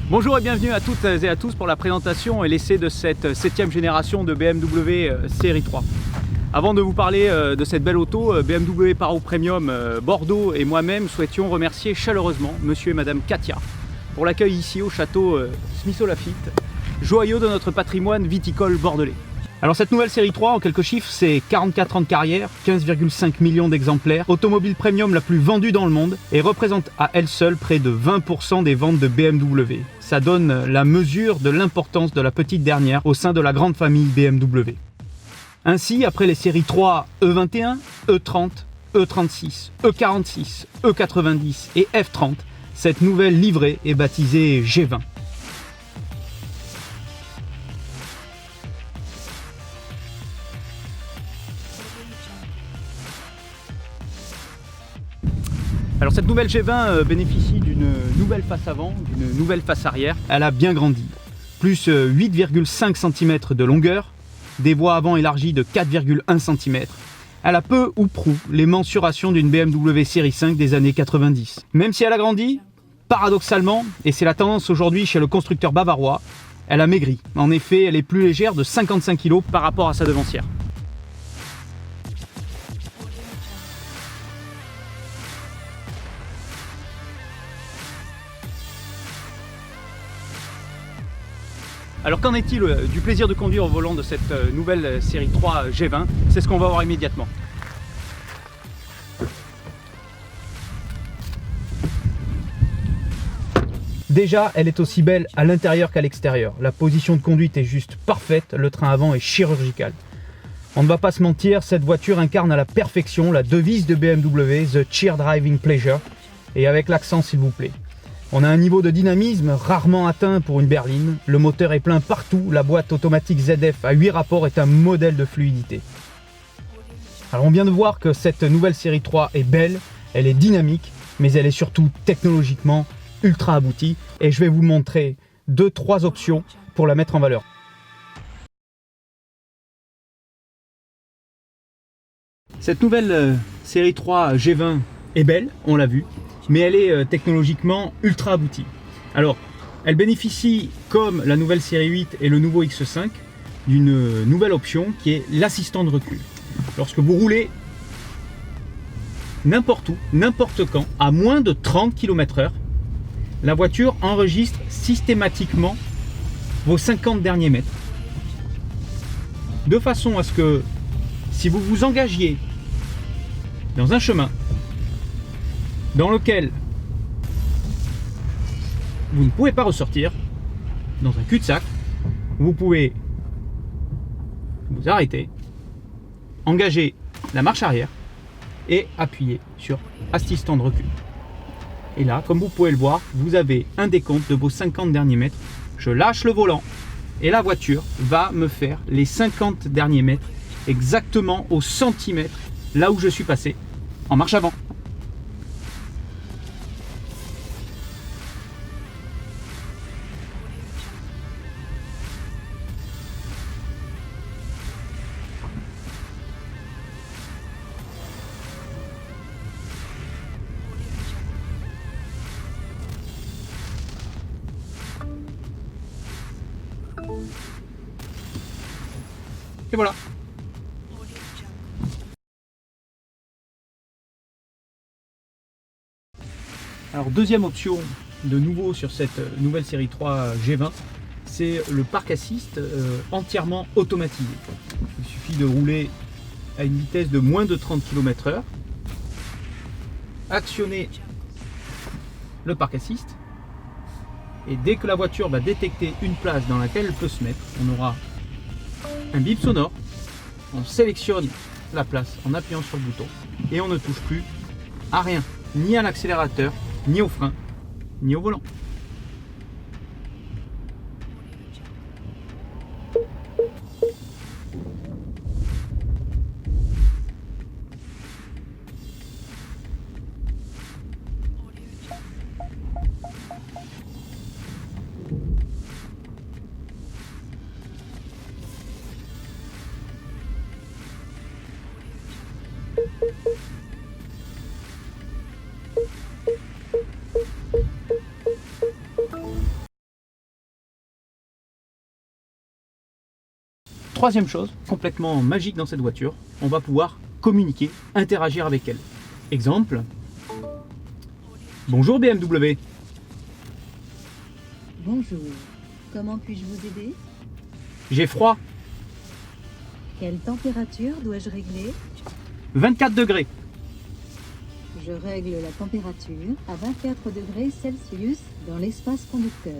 Bonjour et bienvenue à toutes et à tous pour la présentation et l'essai de cette 7e génération de BMW série 3. Avant de vous parler de cette belle auto, BMW Paro Premium Bordeaux et moi-même souhaitions remercier chaleureusement monsieur et madame Katia pour l'accueil ici au château Smith-Lafitte, joyau de notre patrimoine viticole bordelais. Alors cette nouvelle série 3, en quelques chiffres, c'est 44 ans de carrière, 15,5 millions d'exemplaires, automobile premium la plus vendue dans le monde et représente à elle seule près de 20% des ventes de BMW. Ça donne la mesure de l'importance de la petite dernière au sein de la grande famille BMW. Ainsi, après les séries 3 E21, E30, E36, E46, E90 et F30, cette nouvelle livrée est baptisée G20. Alors cette nouvelle G20 bénéficie d'une nouvelle face avant, d'une nouvelle face arrière. Elle a bien grandi, plus 8,5 cm de longueur, des voies avant élargies de 4,1 cm. Elle a peu ou prou les mensurations d'une BMW série 5 des années 90. Même si elle a grandi, paradoxalement, et c'est la tendance aujourd'hui chez le constructeur bavarois, elle a maigri. En effet, elle est plus légère de 55 kg par rapport à sa devancière. Alors qu'en est-il du plaisir de conduire au volant de cette nouvelle série 3 G20? C'est ce qu'on va voir immédiatement. Déjà, elle est aussi belle à l'intérieur qu'à l'extérieur. La position de conduite est juste parfaite, le train avant est chirurgical. On ne va pas se mentir, cette voiture incarne à la perfection la devise de BMW, The Cheer Driving Pleasure, et avec l'accent s'il vous plaît. On a un niveau de dynamisme rarement atteint pour une berline, le moteur est plein partout, la boîte automatique ZF à 8 rapports est un modèle de fluidité. Alors on vient de voir que cette nouvelle série 3 est belle, elle est dynamique, mais elle est surtout technologiquement ultra aboutie et je vais vous montrer 2-3 options pour la mettre en valeur. Cette nouvelle série 3 G20 est belle, on l'a vu, mais elle est technologiquement ultra aboutie. Alors, elle bénéficie, comme la nouvelle série 8 et le nouveau X5, d'une nouvelle option qui est l'assistant de recul. Lorsque vous roulez n'importe où, n'importe quand, à moins de 30 km/h, la voiture enregistre systématiquement vos 50 derniers mètres. De façon à ce que, si vous vous engagiez dans un chemin dans lequel vous ne pouvez pas ressortir, dans un cul-de-sac, vous pouvez vous arrêter, engager la marche arrière et appuyer sur assistant de recul. Et là, comme vous pouvez le voir, vous avez un décompte de vos 50 derniers mètres. Je lâche le volant et la voiture va me faire les 50 derniers mètres exactement au centimètre là où je suis passé en marche avant. Et voilà. Alors deuxième option de nouveau sur cette nouvelle série 3 G20, c'est le parc assist entièrement automatisé. Il suffit de rouler à une vitesse de moins de 30 km/h, actionner le parc assist et dès que la voiture va détecter une place dans laquelle elle peut se mettre, on aura un bip sonore, on sélectionne la place en appuyant sur le bouton et on ne touche plus à rien, ni à l'accélérateur, ni au frein, ni au volant. Troisième chose, complètement magique dans cette voiture, on va pouvoir communiquer, interagir avec elle. Exemple, bonjour BMW. Bonjour, comment puis-je vous aider? J'ai froid, Quelle température dois-je régler? 24 degrés. Je règle la température à 24 degrés Celsius dans l'espace conducteur.